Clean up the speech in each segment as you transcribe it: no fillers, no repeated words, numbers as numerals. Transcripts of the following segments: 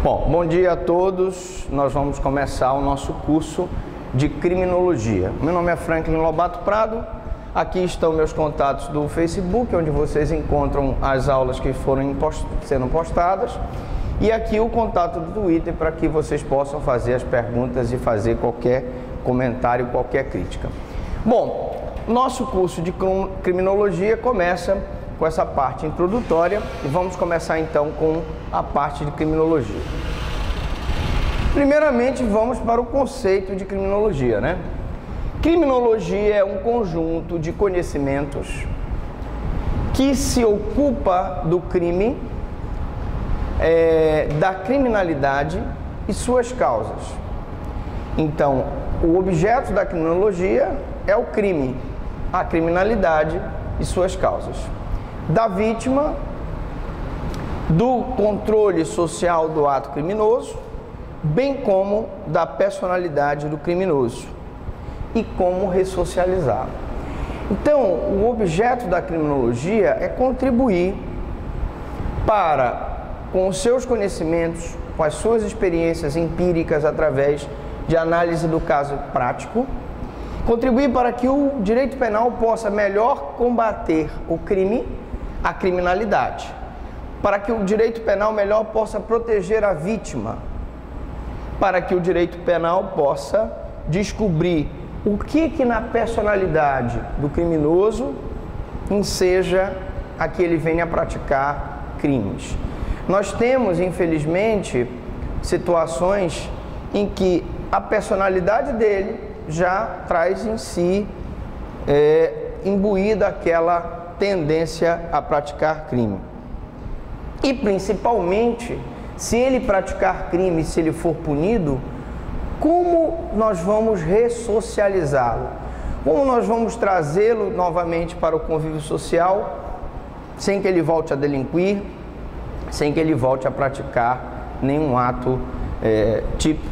Bom dia a todos. Nós vamos começar o nosso curso de criminologia. Meu nome é Franklin Lobato Prado. Aqui estão meus contatos do Facebook, onde vocês encontram as aulas que foram sendo postadas. E aqui o contato do Twitter para que vocês possam fazer as perguntas e fazer qualquer comentário, qualquer crítica. Bom, nosso curso de criminologia começa com essa parte introdutória e vamos começar então com a parte de criminologia. Primeiramente, vamos para o conceito de criminologia, né? Criminologia é um conjunto de conhecimentos que se ocupa do crime, da criminalidade e suas causas. Então, o objeto da criminologia é o crime, a criminalidade e suas causas. Da vítima, do controle social do ato criminoso, bem como da personalidade do criminoso e como ressocializá-lo. Então, o objeto da criminologia é contribuir para, com os seus conhecimentos, com as suas experiências empíricas através de análise do caso prático, contribuir para que o direito penal possa melhor combater o crime, a criminalidade, para que o direito penal melhor possa proteger a vítima, para que o direito penal possa descobrir o que na personalidade do criminoso enseja a que ele venha praticar crimes. Nós temos, infelizmente, situações em que a personalidade dele já traz em si imbuída aquela tendência a praticar crime. E principalmente, se ele praticar crime, se ele for punido, como nós vamos ressocializá-lo? Como nós vamos trazê-lo novamente para o convívio social, sem que ele volte a delinquir, sem que ele volte a praticar nenhum ato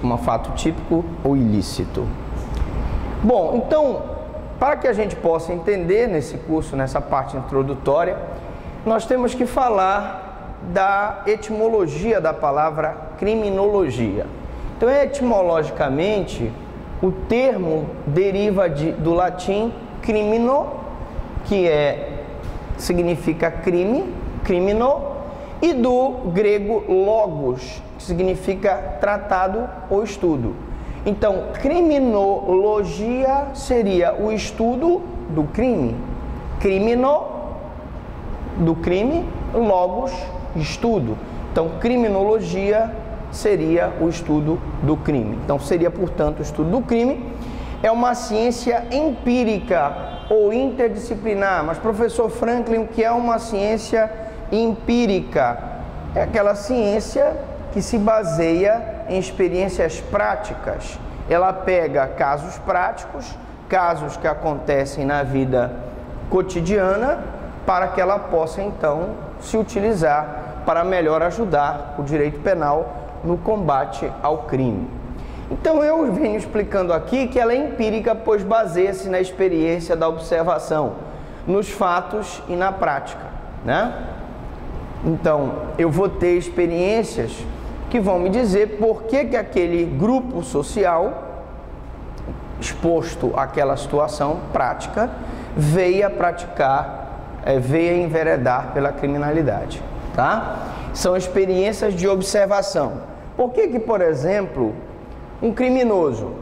um fato típico ou ilícito? Bom, então, para que a gente possa entender nesse curso, nessa parte introdutória, nós temos que falar da etimologia da palavra criminologia. Então, etimologicamente, o termo deriva do latim crimino, que significa crime, crimino, e do grego logos, que significa tratado ou estudo. Então, criminologia seria o estudo do crime. Crimino, do crime, logos, estudo. Então, criminologia seria o estudo do crime. Então, seria, portanto, o estudo do crime. É uma ciência empírica ou interdisciplinar. Mas, professor Franklin, o que é uma ciência empírica? É aquela ciência que se baseia em experiências práticas. Ela pega casos práticos, casos que acontecem na vida cotidiana, para que ela possa, então, se utilizar para melhor ajudar o direito penal no combate ao crime. Então, eu venho explicando aqui que ela é empírica, pois baseia-se na experiência da observação, nos fatos e na prática, né? Então, eu vou ter experiências que vão me dizer por que aquele grupo social exposto àquela situação prática veio a praticar, veio a enveredar pela criminalidade, tá? São experiências de observação. Por que, por exemplo, um criminoso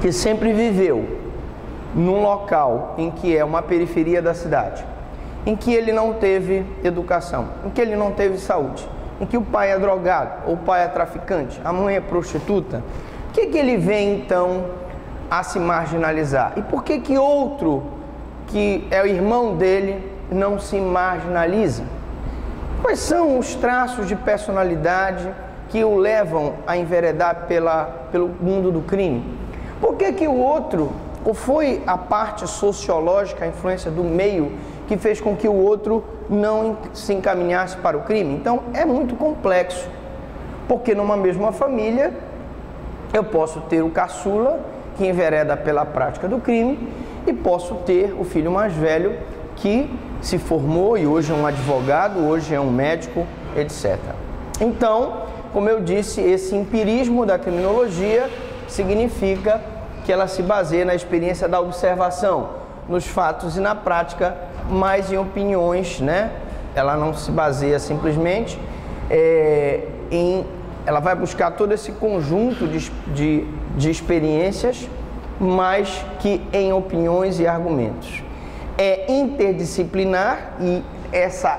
que sempre viveu num local em que é uma periferia da cidade, em que ele não teve educação, em que ele não teve saúde, em que o pai é drogado, ou o pai é traficante, a mãe é prostituta, por que ele vem então a se marginalizar? E por que outro, que é o irmão dele, não se marginaliza? Quais são os traços de personalidade que o levam a enveredar pelo mundo do crime? Por que o outro, ou foi a parte sociológica, a influência do meio, que fez com que o outro não se encaminhasse para o crime? Então, é muito complexo, porque numa mesma família, eu posso ter o caçula, que envereda pela prática do crime, e posso ter o filho mais velho, que se formou e hoje é um advogado, hoje é um médico, etc. Então, como eu disse, esse empirismo da criminologia significa que ela se baseia na experiência da observação, nos fatos e na prática, mas em opiniões, né? Ela não se baseia simplesmente ela vai buscar todo esse conjunto de experiências, mas que em opiniões e argumentos. É interdisciplinar, e essa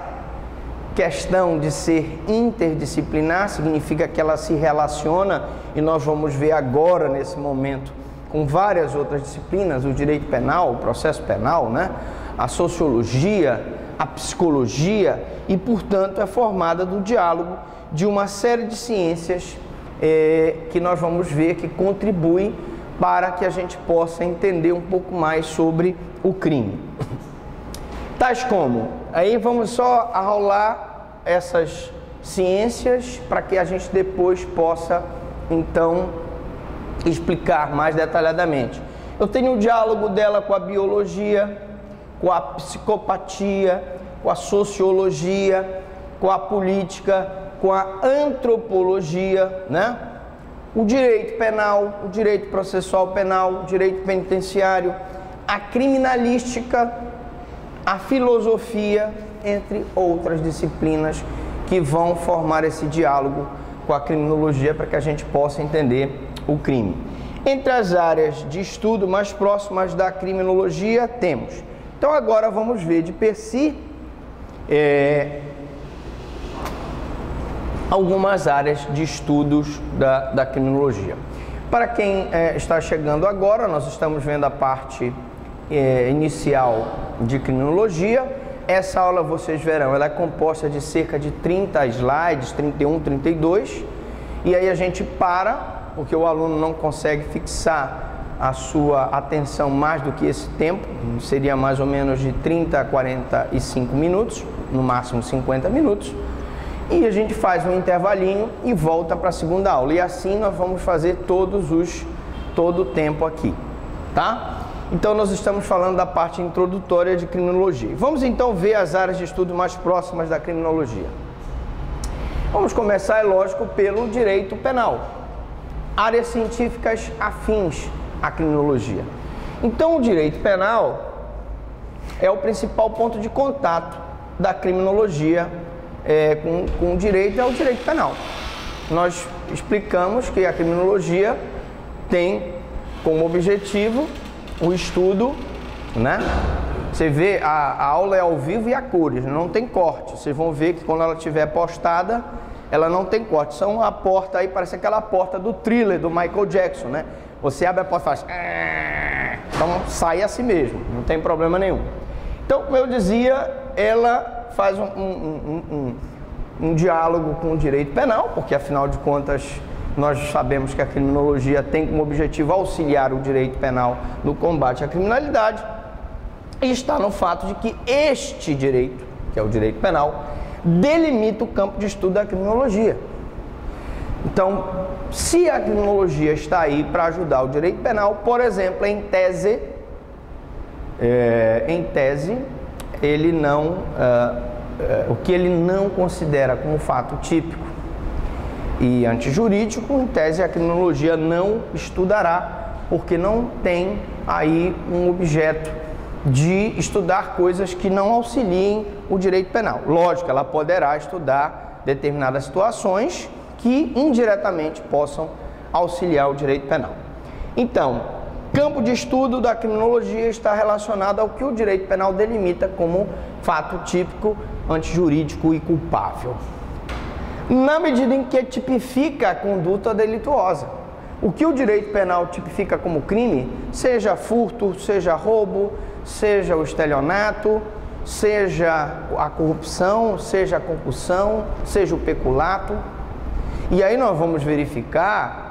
questão de ser interdisciplinar significa que ela se relaciona, e nós vamos ver agora, nesse momento, com várias outras disciplinas, o direito penal, o processo penal, né? A sociologia, a psicologia, e, portanto, é formada do diálogo de uma série de ciências que nós vamos ver que contribuem para que a gente possa entender um pouco mais sobre o crime. Tais como, aí vamos só arrolar essas ciências para que a gente depois possa, então, explicar mais detalhadamente. Eu tenho o diálogo dela com a biologia, com a psicopatia, com a sociologia, com a política, com a antropologia, né? O direito penal, o direito processual penal, o direito penitenciário, a criminalística, a filosofia, entre outras disciplinas que vão formar esse diálogo com a criminologia para que a gente possa entender o crime. Entre as áreas de estudo mais próximas da criminologia temos. Então agora vamos ver de per si algumas áreas de estudos da criminologia. Para quem está chegando agora, nós estamos vendo a parte inicial de criminologia. Essa aula, vocês verão, ela é composta de cerca de 30 slides, 31, 32, e aí a gente para, porque o aluno não consegue fixar a sua atenção mais do que esse tempo, seria mais ou menos de 30 a 45 minutos, no máximo 50 minutos, e a gente faz um intervalinho e volta para a segunda aula, e assim nós vamos fazer todo o tempo aqui, tá? Então nós estamos falando da parte introdutória de criminologia. Vamos então ver as áreas de estudo mais próximas da criminologia. Vamos começar, é lógico, pelo direito penal. Áreas científicas afins à criminologia. Então o direito penal é o principal ponto de contato da criminologia com o direito, é o direito penal. Nós explicamos que a criminologia tem como objetivo o estudo, né? Você vê, a aula é ao vivo e a cores, não tem corte. Vocês vão ver que quando ela estiver postada, ela não tem corte. São a porta aí, parece aquela porta do Thriller, do Michael Jackson, né? Você abre a porta e faz... Então sai assim mesmo, não tem problema nenhum. Então, como eu dizia, ela faz um diálogo com o direito penal, porque afinal de contas nós sabemos que a criminologia tem como objetivo auxiliar o direito penal no combate à criminalidade, e está no fato de que este direito, que é o direito penal, delimita o campo de estudo da criminologia. Então, se a criminologia está aí para ajudar o direito penal, por exemplo, em tese, ele não, o que ele não considera como fato típico e antijurídico, em tese a criminologia não estudará, porque não tem aí um objeto de estudar coisas que não auxiliem o direito penal. Lógico, ela poderá estudar determinadas situações que indiretamente possam auxiliar o direito penal. Então, campo de estudo da criminologia está relacionado ao que o direito penal delimita como fato típico, antijurídico e culpável, na medida em que tipifica a conduta delituosa. O que o direito penal tipifica como crime, seja furto, seja roubo, seja o estelionato, seja a corrupção, seja a concussão, seja o peculato. E aí nós vamos verificar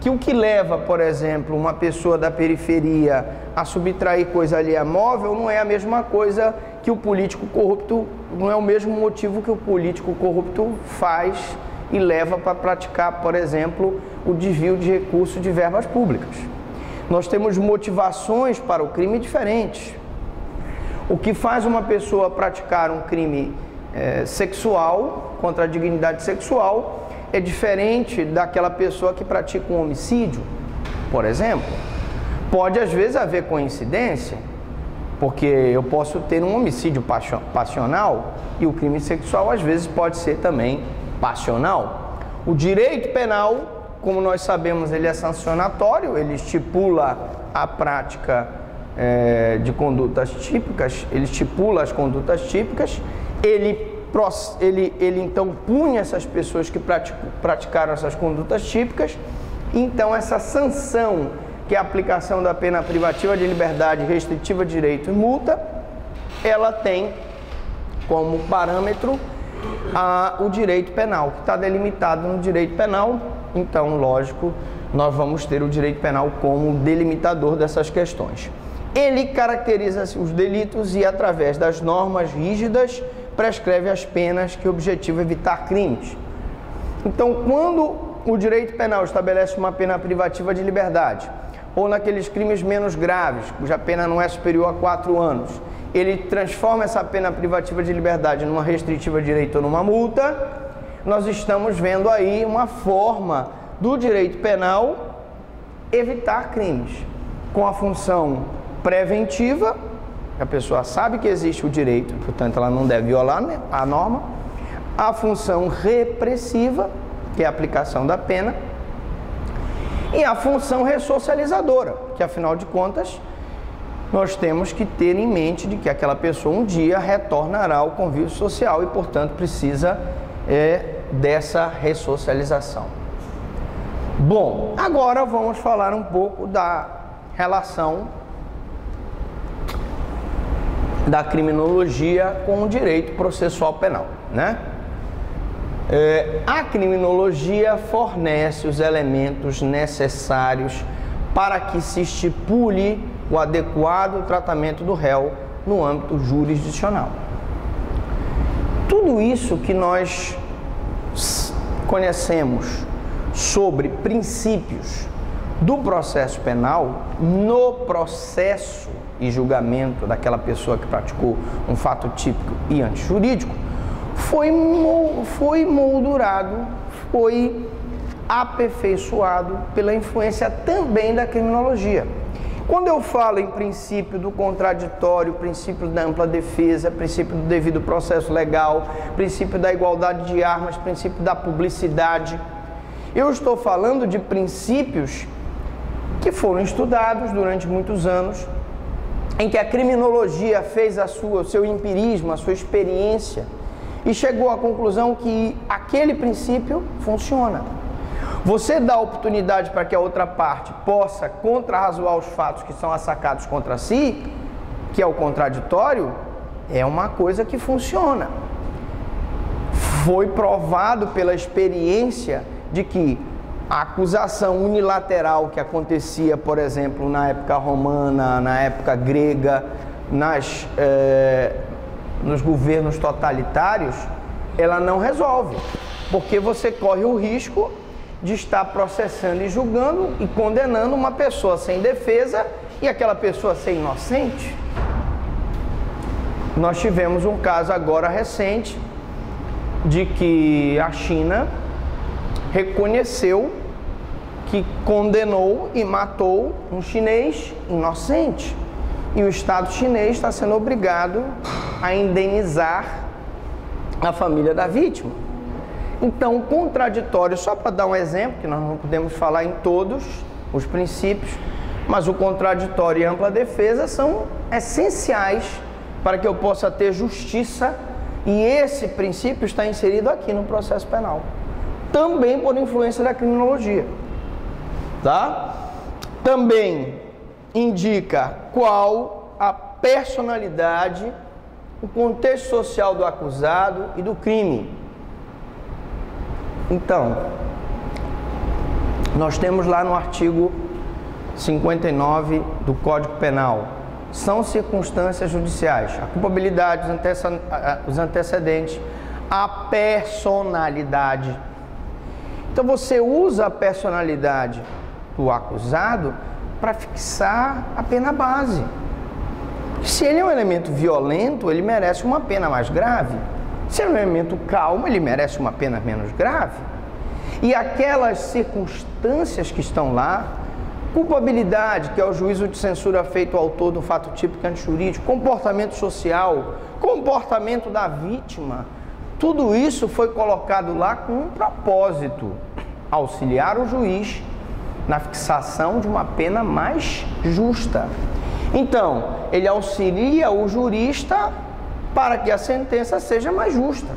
que o que leva, por exemplo, uma pessoa da periferia a subtrair coisa alheia móvel não é a mesma coisa que o político corrupto, não é o mesmo motivo que o político corrupto faz e leva para praticar, por exemplo, o desvio de recursos de verbas públicas. Nós temos motivações para o crime diferentes. O que faz uma pessoa praticar um crime sexual contra a dignidade sexual é diferente daquela pessoa que pratica um homicídio, por exemplo. Pode às vezes haver coincidência, porque eu posso ter um homicídio passional e o crime sexual às vezes pode ser também passional. O direito penal, como nós sabemos, ele é sancionatório, ele estipula a prática de condutas típicas, ele estipula as condutas típicas, ele então pune essas pessoas que praticaram essas condutas típicas. Então essa sanção, que é a aplicação da pena privativa de liberdade, restritiva de direito e multa, ela tem como parâmetro o direito penal, que está delimitado no direito penal. Então, lógico, nós vamos ter o direito penal como delimitador dessas questões. Ele caracteriza os delitos e, através das normas rígidas, prescreve as penas que objetivam evitar crimes. Então, quando o direito penal estabelece uma pena privativa de liberdade, ou naqueles crimes menos graves, cuja pena não é superior a 4 anos, ele transforma essa pena privativa de liberdade numa restritiva de direito ou numa multa, nós estamos vendo aí uma forma do direito penal evitar crimes, com a função preventiva, a pessoa sabe que existe o direito, portanto ela não deve violar a norma, a função repressiva, que é a aplicação da pena, e a função ressocializadora, que afinal de contas nós temos que ter em mente de que aquela pessoa um dia retornará ao convívio social e, portanto, precisa dessa ressocialização. Bom, agora vamos falar um pouco da relação da criminologia com o direito processual penal, né? A criminologia fornece os elementos necessários para que se estipule o adequado tratamento do réu no âmbito jurisdicional. Tudo isso que nós conhecemos sobre princípios do processo penal, no processo e julgamento daquela pessoa que praticou um fato típico e antijurídico, foi moldurado, foi aperfeiçoado pela influência também da criminologia. Quando eu falo em princípio do contraditório, princípio da ampla defesa, princípio do devido processo legal, princípio da igualdade de armas, princípio da publicidade, eu estou falando de princípios que foram estudados durante muitos anos, em que a criminologia fez o seu empirismo, a sua experiência, e chegou à conclusão que aquele princípio funciona. Você dá oportunidade para que a outra parte possa contrarrazoar os fatos que são assacados contra si, que é o contraditório, é uma coisa que funciona. Foi provado pela experiência de que a acusação unilateral que acontecia, por exemplo, na época romana, na época grega, nos governos totalitários, ela não resolve, porque você corre o risco de estar processando e julgando e condenando uma pessoa sem defesa e aquela pessoa ser inocente. Nós tivemos um caso agora recente de que a China reconheceu que condenou e matou um chinês inocente. E o Estado chinês está sendo obrigado a indenizar a família da vítima. Então, o contraditório, só para dar um exemplo, que nós não podemos falar em todos os princípios, mas o contraditório e a ampla defesa são essenciais para que eu possa ter justiça, e esse princípio está inserido aqui no processo penal, também por influência da criminologia, tá? Também indica qual a personalidade, o contexto social do acusado e do crime. Então, nós temos lá no artigo 59 do Código Penal, são circunstâncias judiciais, a culpabilidade, os antecedentes, a personalidade. Então você usa a personalidade do acusado para fixar a pena base. Se ele é um elemento violento, ele merece uma pena mais grave. Se é um elemento calmo, ele merece uma pena menos grave. E aquelas circunstâncias que estão lá, culpabilidade, que é o juízo de censura feito ao autor do fato típico antijurídico, comportamento social, comportamento da vítima, tudo isso foi colocado lá com um propósito: auxiliar o juiz na fixação de uma pena mais justa. Então, ele auxilia o jurista para que a sentença seja mais justa.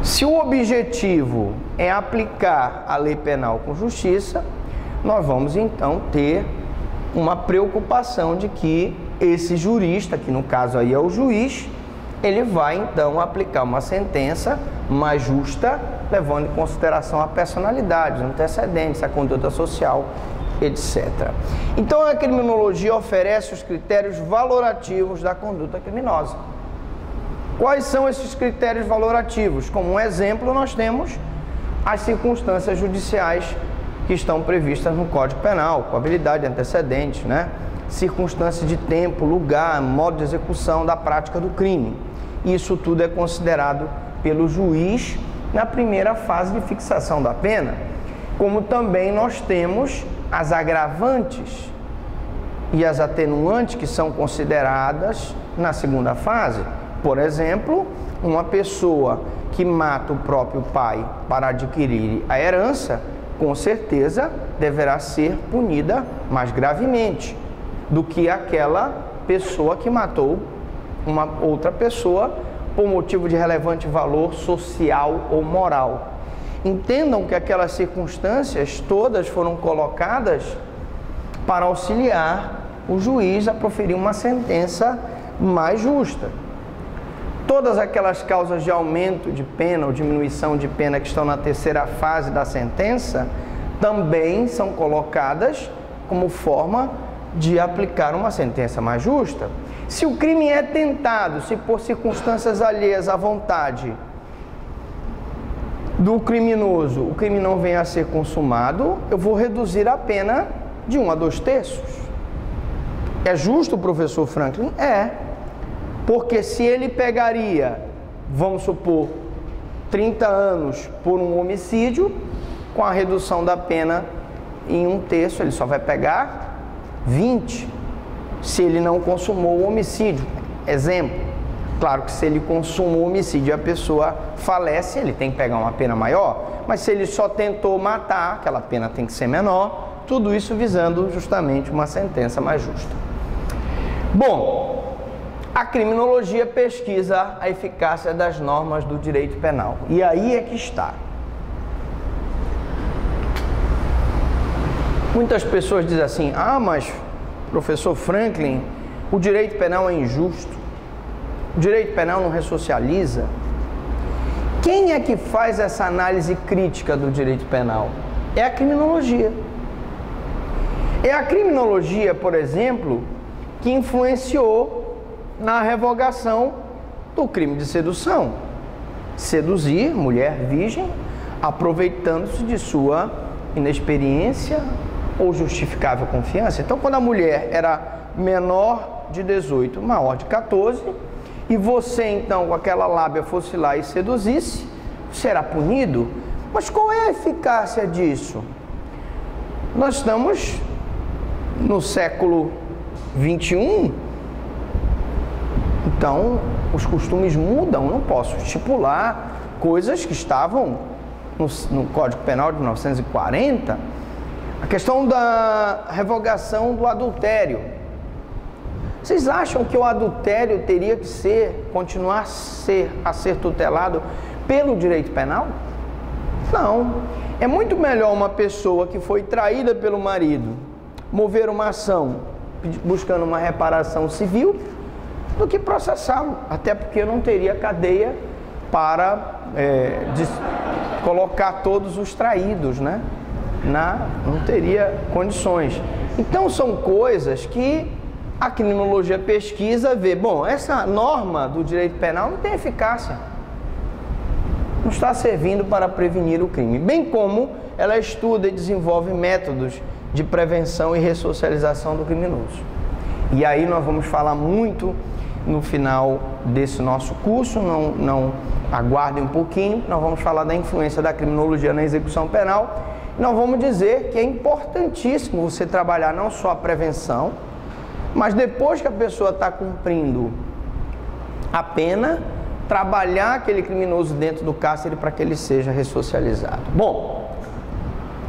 Se o objetivo é aplicar a lei penal com justiça, nós vamos então ter uma preocupação de que esse jurista, que no caso aí é o juiz, ele vai então aplicar uma sentença mais justa, levando em consideração a personalidade, os antecedentes, a conduta social, etc. Então a criminologia oferece os critérios valorativos da conduta criminosa. Quais são esses critérios valorativos? Como um exemplo, nós temos as circunstâncias judiciais que estão previstas no Código Penal, culpabilidade, antecedentes, né? Circunstâncias de tempo, lugar, modo de execução da prática do crime. Isso tudo é considerado pelo juiz na primeira fase de fixação da pena. Como também nós temos as agravantes e as atenuantes que são consideradas na segunda fase. Por exemplo, uma pessoa que mata o próprio pai para adquirir a herança, com certeza deverá ser punida mais gravemente do que aquela pessoa que matou uma outra pessoa por motivo de relevante valor social ou moral. Entendam que aquelas circunstâncias todas foram colocadas para auxiliar o juiz a proferir uma sentença mais justa. Todas aquelas causas de aumento de pena ou diminuição de pena que estão na terceira fase da sentença também são colocadas como forma de aplicar uma sentença mais justa. Se o crime é tentado, se por circunstâncias alheias à vontade do criminoso o crime não venha a ser consumado, eu vou reduzir a pena de 1 a 2 terços. É justo, professor Franklin? É. Porque se ele pegaria, vamos supor, 30 anos por um homicídio, com a redução da pena em 1 terço, ele só vai pegar 20, se ele não consumou o homicídio. Exemplo, claro que se ele consumou o homicídio e a pessoa falece, ele tem que pegar uma pena maior, mas se ele só tentou matar, aquela pena tem que ser menor, tudo isso visando justamente uma sentença mais justa. Bom, a criminologia pesquisa a eficácia das normas do direito penal. E aí é que está. Muitas pessoas dizem assim: ah, mas, professor Franklin, o direito penal é injusto. O direito penal não ressocializa. Quem é que faz essa análise crítica do direito penal? É a criminologia. É a criminologia, por exemplo, que influenciou na revogação do crime de sedução. Seduzir mulher virgem, aproveitando-se de sua inexperiência ou justificável confiança. Então, quando a mulher era menor de 18, maior de 14, e você, então, com aquela lábia fosse lá e seduzisse, será punido. Mas qual é a eficácia disso? Nós estamos no século 21, então os costumes mudam, não posso estipular coisas que estavam no Código Penal de 1940. A questão da revogação do adultério. Vocês acham que o adultério teria que continuar a ser tutelado pelo direito penal? Não. É muito melhor uma pessoa que foi traída pelo marido mover uma ação buscando uma reparação civil do que processá-lo, até porque eu não teria cadeia para colocar todos os traídos, né? Não teria condições. Então são coisas que a criminologia pesquisa, vê, bom, essa norma do direito penal não tem eficácia, não está servindo para prevenir o crime, bem como ela estuda e desenvolve métodos de prevenção e ressocialização do criminoso. E aí nós vamos falar muito no final desse nosso curso, não aguardem um pouquinho, nós vamos falar da influência da criminologia na execução penal. Nós vamos dizer que é importantíssimo você trabalhar não só a prevenção, mas depois que a pessoa está cumprindo a pena, trabalhar aquele criminoso dentro do cárcere para que ele seja ressocializado. Bom,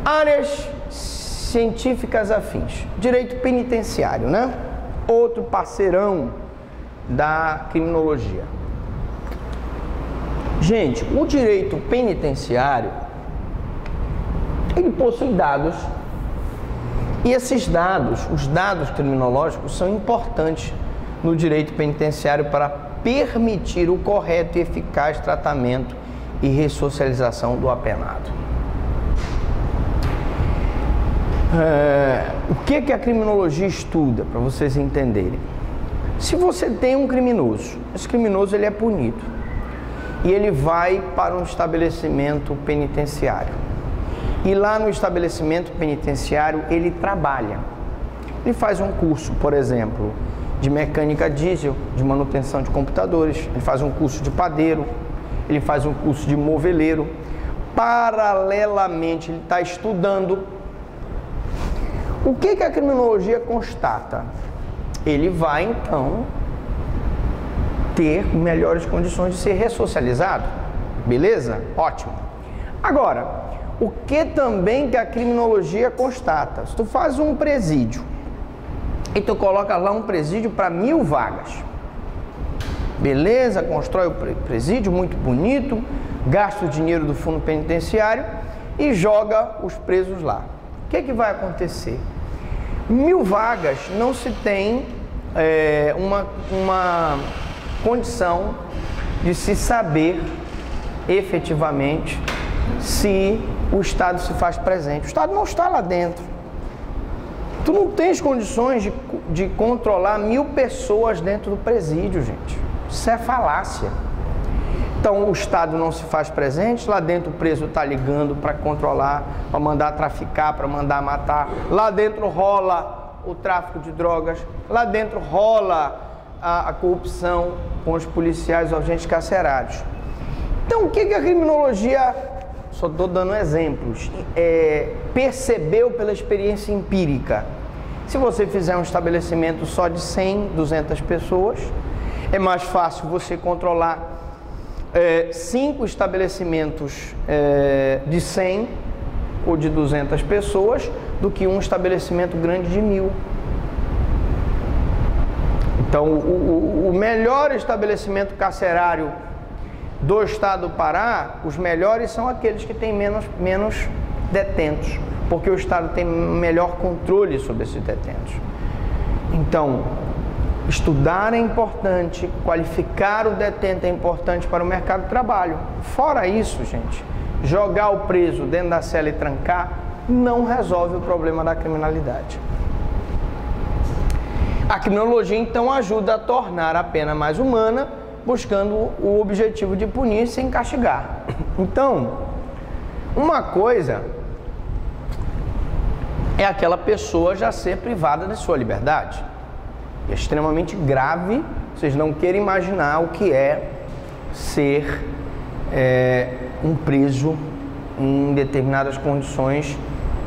áreas científicas afins. Direito penitenciário, né? Outro parceirão da criminologia. Gente, o direito penitenciário, ele possui dados, e esses dados, os dados criminológicos, são importantes no direito penitenciário para permitir o correto e eficaz tratamento e ressocialização do apenado. O que a criminologia estuda, para vocês entenderem? Se você tem um criminoso, esse criminoso ele é punido e ele vai para um estabelecimento penitenciário. E lá no estabelecimento penitenciário ele trabalha. Ele faz um curso, por exemplo, de mecânica diesel, de manutenção de computadores, ele faz um curso de padeiro, ele faz um curso de moveleiro. Paralelamente ele está estudando. O que a criminologia constata? Ele vai então ter melhores condições de ser ressocializado. Beleza? Ótimo. Agora, o que também que a criminologia constata? Se tu faz um presídio e tu coloca lá um presídio para 1000 vagas, beleza, constrói o presídio muito bonito, gasta o dinheiro do fundo penitenciário e joga os presos lá. O que vai acontecer? 1000 vagas não se tem uma condição de se saber efetivamente se o Estado se faz presente. O Estado não está lá dentro. Tu não tens condições de controlar 1000 pessoas dentro do presídio, gente. Isso é falácia. Então o Estado não se faz presente, lá dentro o preso está ligando para controlar, para mandar traficar, para mandar matar. Lá dentro rola o tráfico de drogas, lá dentro rola a corrupção com os policiais, os agentes carcerários. Então o que a criminologia, só estou dando exemplos, percebeu pela experiência empírica? Se você fizer um estabelecimento só de 100, 200 pessoas, é mais fácil você controlar 5 estabelecimentos de 100 ou de 200 pessoas do que um estabelecimento grande de 1000. Então, o melhor estabelecimento carcerário do estado do Pará, os melhores são aqueles que têm menos detentos, porque o estado tem melhor controle sobre esses detentos. Então, estudar é importante, qualificar o detento é importante para o mercado de trabalho. Fora isso, gente, jogar o preso dentro da cela e trancar não resolve o problema da criminalidade. A criminologia, então, ajuda a tornar a pena mais humana, buscando o objetivo de punir sem castigar. Então, uma coisa é aquela pessoa já ser privada de sua liberdade. É extremamente grave, vocês não querem imaginar o que é ser um preso em determinadas condições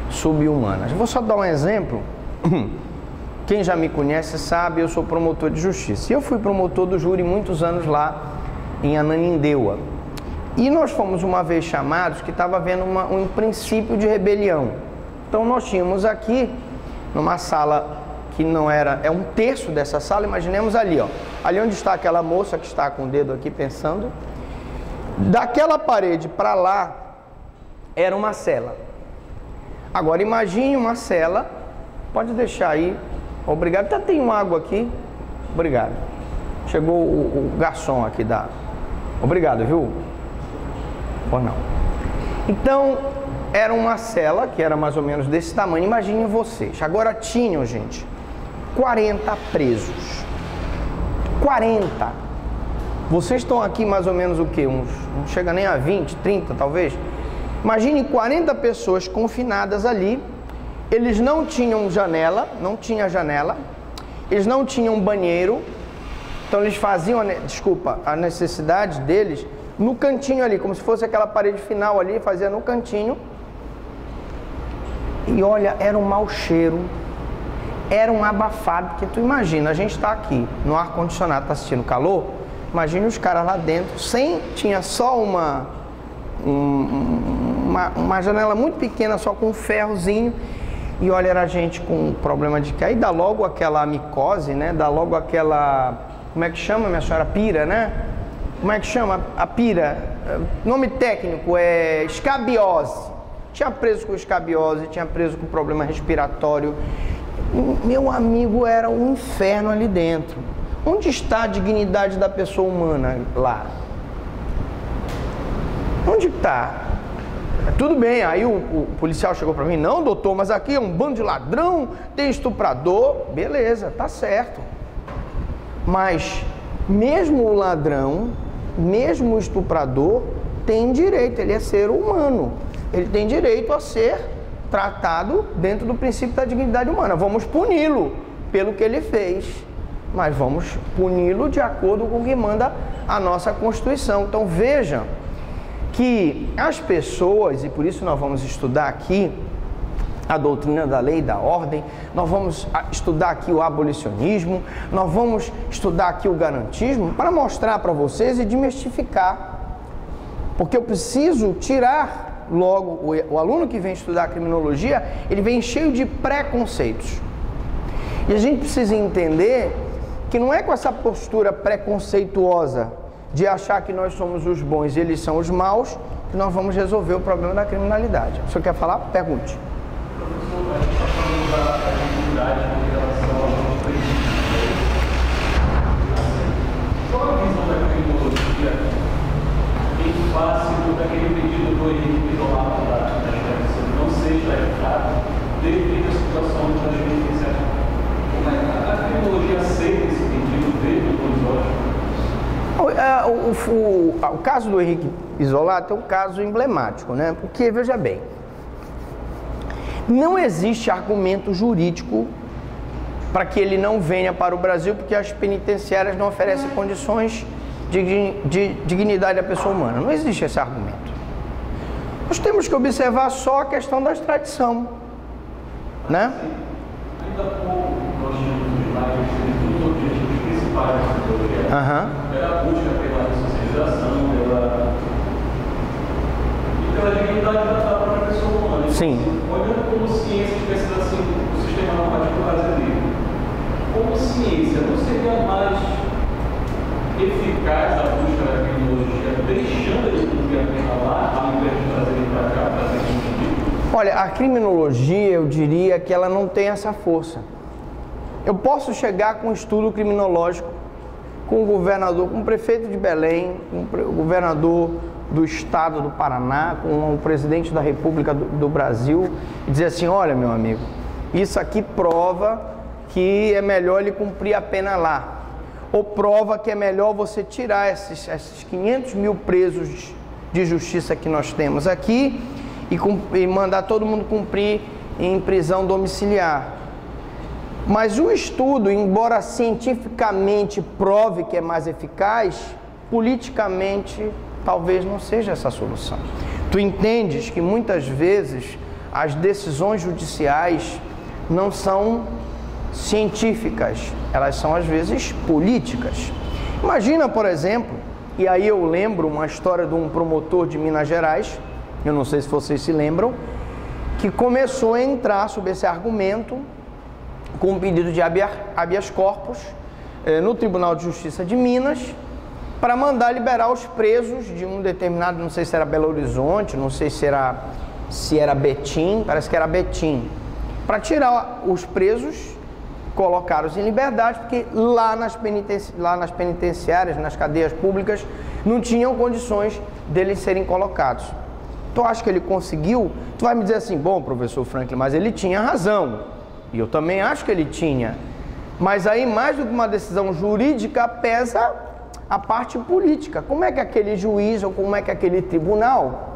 subhumanas. Eu vou só dar um exemplo. Quem já me conhece sabe, eu sou promotor de justiça. E eu fui promotor do júri muitos anos lá em Ananindeua. E nós fomos uma vez chamados que estava havendo um princípio de rebelião. Então nós tínhamos aqui, numa sala que não era, é um terço dessa sala, imaginemos ali, ó. Ali onde está aquela moça que está com o dedo aqui pensando. Daquela parede para lá era uma cela. Agora imagine uma cela, pode deixar aí. Obrigado. Até tem uma água aqui. Obrigado. Chegou o garçom aqui da... Obrigado, viu? Ou não. Então, era uma cela que era mais ou menos desse tamanho. Imaginem vocês. Agora tinham, gente, 40 presos. 40. Vocês estão aqui mais ou menos o quê? Não chega nem a 20, 30 talvez. Imagine 40 pessoas confinadas ali. Eles não tinham janela, eles não tinham banheiro, Então eles faziam, a necessidade deles no cantinho ali, como se fosse aquela parede final ali, fazia no cantinho. E olha, era um mau cheiro, era um abafado, porque tu imagina, a gente está aqui no ar-condicionado, está assistindo calor, imagina os caras lá dentro, tinha só uma janela muito pequena, só com um ferrozinho, e olha, era gente com problema de cair, dá logo aquela micose, né, dá logo aquela, como é que chama, minha senhora, pira, né? Como é que chama? A pira, nome técnico é escabiose. Tinha preso com escabiose, tinha preso com problema respiratório. Meu amigo, era um inferno ali dentro. Onde está a dignidade da pessoa humana lá? Onde está? Tudo bem, aí o policial chegou para mim, não doutor, mas aqui é um bando de ladrão, tem estuprador. Beleza, tá certo. Mas mesmo o ladrão, mesmo o estuprador, tem direito, ele é ser humano. Ele tem direito a ser tratado dentro do princípio da dignidade humana. Vamos puni-lo pelo que ele fez, mas vamos puni-lo de acordo com o que manda a nossa Constituição. Então veja que as pessoas, e por isso nós vamos estudar aqui a doutrina da lei e da ordem, nós vamos estudar aqui o abolicionismo, nós vamos estudar aqui o garantismo, para mostrar para vocês e desmistificar. Porque eu preciso tirar logo, o aluno que vem estudar criminologia, ele vem cheio de preconceitos. E a gente precisa entender que não é com essa postura preconceituosa de achar que nós somos os bons e eles são os maus que nós vamos resolver o problema da criminalidade. O senhor quer falar? Pergunte. Professor, a gente está falando da dignidade em relação aos princípios. Qual a visão da criminologia em face daquele pedido do Henrique Isolado da justiça não seja evitado devido à situação da justiça? Como é que a criminologia aceita esse pedido desde os olhos? O caso do Henrique Isolado é um caso emblemático, né? Porque, veja bem, não existe argumento jurídico para que ele não venha para o Brasil, porque as penitenciárias não oferecem condições de dignidade à pessoa humana. Não existe esse argumento. Nós temos que observar só a questão da extradição, né? Ainda há pouco nós tínhamos lá os objetivos principais da criminologia. Era a busca pela ressocialização, pela dignidade da própria pessoa humana. Sim. Olhando como ciência tivesse assim, o sistema normático brasileiro, como ciência não seria mais eficaz a busca da criminologia, deixando ele cumprir a pena lá, ao invés de trazer ele para cá, para ser entendido? Olha, a criminologia, eu diria que ela não tem essa força. Eu posso chegar com um estudo criminológico com o governador, com o prefeito de Belém, com o governador do estado do Paraná, com o presidente da República do Brasil, e dizer assim, olha meu amigo, isso aqui prova que é melhor ele cumprir a pena lá, ou prova que é melhor você tirar esses 500 mil presos de justiça que nós temos aqui e mandar todo mundo cumprir em prisão domiciliar. Mas o estudo, embora cientificamente prove que é mais eficaz, politicamente talvez não seja essa a solução. Tu entendes que muitas vezes as decisões judiciais não são científicas, elas são às vezes políticas. Imagina, por exemplo, e aí eu lembro uma história de um promotor de Minas Gerais, eu não sei se vocês se lembram, que começou a entrar sob esse argumento com um pedido de habeas corpus no Tribunal de Justiça de Minas para mandar liberar os presos de um determinado, não sei se era Belo Horizonte, não sei se era Betim, parece que era Betim, para tirar os presos, colocá-los em liberdade, porque lá nas penitenciárias, nas cadeias públicas, não tinham condições deles serem colocados. Tu acha que ele conseguiu? Tu vai me dizer assim, bom, professor Franklin, mas ele tinha razão. E eu também acho que ele tinha. Mas aí, mais do que uma decisão jurídica, pesa a parte política. Como é que aquele juiz ou como é que aquele tribunal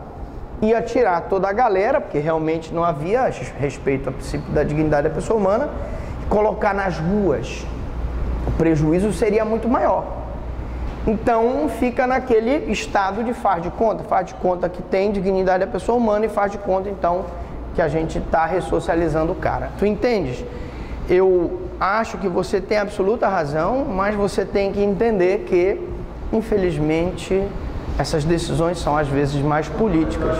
ia tirar toda a galera, porque realmente não havia respeito ao princípio da dignidade da pessoa humana, e colocar nas ruas? prejuízo seria muito maior. Então fica naquele estado de faz de conta que tem dignidade da pessoa humana e faz de conta então que a gente está ressocializando o cara. Tu entendes? Eu acho que você tem absoluta razão, mas você tem que entender que, infelizmente, essas decisões são às vezes mais políticas.